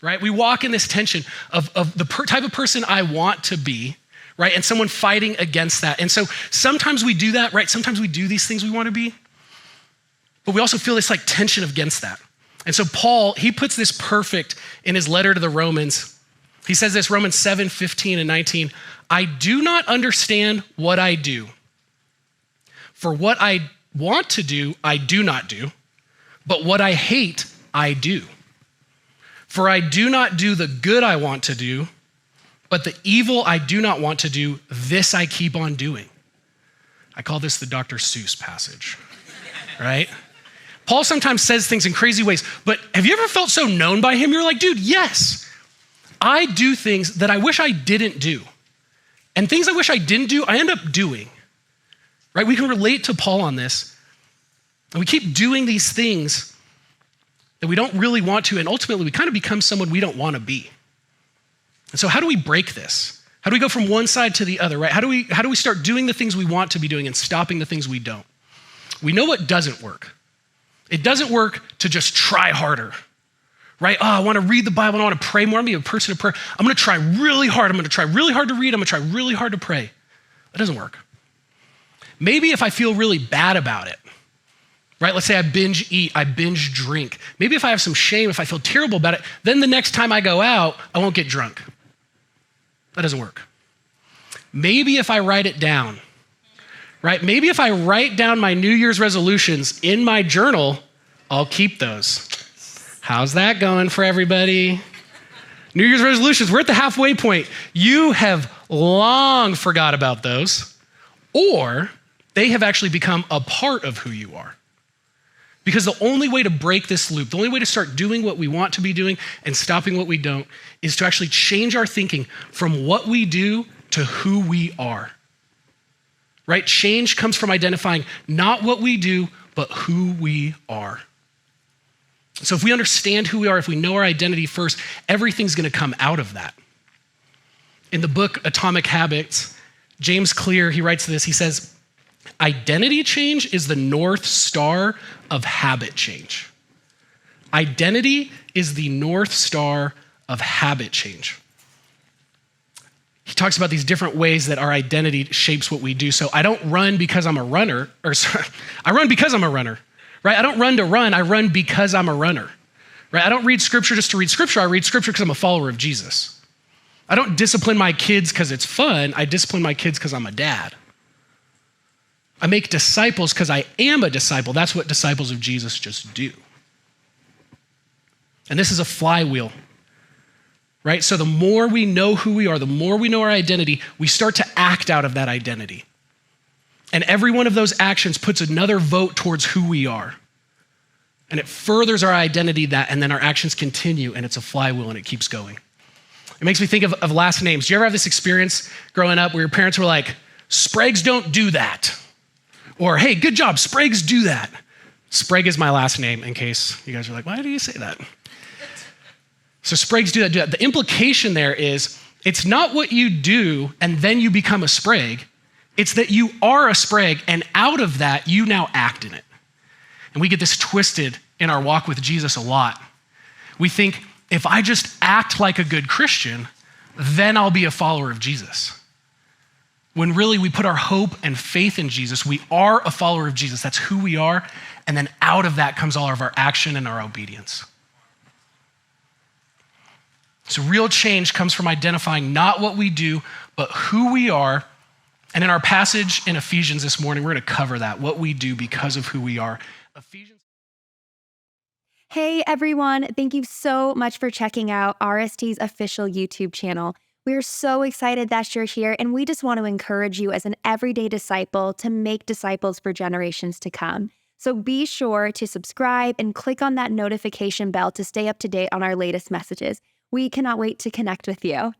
right? We walk in this tension of the type of person I want to be, right? And someone fighting against that. And so sometimes we do that, right? Sometimes we do these things we want to be, but we also feel this like tension against that. And so Paul, he puts this perfect in his letter to the Romans. He says this, Romans 7:15-19, I do not understand what I do. For what I want to do, I do not do, but what I hate, I do. For I do not do the good I want to do, but the evil I do not want to do, this I keep on doing. I call this the Dr. Seuss passage, right? Paul sometimes says things in crazy ways, but have you ever felt so known by him? You're like, dude, yes, I do things that I wish I didn't do. And things I wish I didn't do, I end up doing, right? We can relate to Paul on this. And we keep doing these things that we don't really want to, and ultimately we kind of become someone we don't want to be. And so how do we break this? How do we go from one side to the other, right? How do we start doing the things we want to be doing and stopping the things we don't? We know what doesn't work. It doesn't work to just try harder, right? Oh, I want to read the Bible, I want to pray more, I'm going to be a person of prayer. I'm going to try really hard. I'm going to try really hard to read. I'm going to try really hard to pray. That doesn't work. Maybe if I feel really bad about it, right? Let's say I binge eat, I binge drink. Maybe if I have some shame, if I feel terrible about it, then the next time I go out, I won't get drunk. That doesn't work. Maybe if I write it down, right? Maybe if I write down my New Year's resolutions in my journal, I'll keep those. How's that going for everybody? New Year's resolutions, we're at the halfway point. You have long forgot about those, or they have actually become a part of who you are. Because the only way to break this loop, the only way to start doing what we want to be doing and stopping what we don't, is to actually change our thinking from what we do to who we are. Right? Change comes from identifying not what we do, but who we are. So if we understand who we are, if we know our identity first, everything's going to come out of that. In the book Atomic Habits, James Clear, he writes this, he says, identity change is the North Star of habit change. Identity is the North Star of habit change. He talks about these different ways that our identity shapes what we do. So I don't run because I'm a runner, I run because I'm a runner, right? I don't run to run, I run because I'm a runner, right? I don't read scripture just to read scripture, I read scripture because I'm a follower of Jesus. I don't discipline my kids because it's fun, I discipline my kids because I'm a dad. I make disciples because I am a disciple. That's what disciples of Jesus just do. And this is a flywheel, right? So the more we know who we are, the more we know our identity, we start to act out of that identity. And every one of those actions puts another vote towards who we are. And it furthers our identity, and then our actions continue, and it's a flywheel and it keeps going. It makes me think of last names. Do you ever have this experience growing up where your parents were like, Spragues don't do that? Or, hey, good job, Spragues do that. Sprague is my last name, in case you guys are like, why do you say that? So Spragues do that. The implication there is, it's not what you do and then you become a Sprague. It's that you are a Sprague, and out of that, you now act in it. And we get this twisted in our walk with Jesus a lot. We think, if I just act like a good Christian, then I'll be a follower of Jesus. When really we put our hope and faith in Jesus, we are a follower of Jesus. That's who we are. And then out of that comes all of our action and our obedience. So real change comes from identifying not what we do, but who we are. And in our passage in Ephesians this morning, we're going to cover that, what we do because of who we are. Ephesians. Hey everyone, thank you so much for checking out RST's official YouTube channel. We're so excited that you're here, and we just want to encourage you as an everyday disciple to make disciples for generations to come. So be sure to subscribe and click on that notification bell to stay up to date on our latest messages. We cannot wait to connect with you.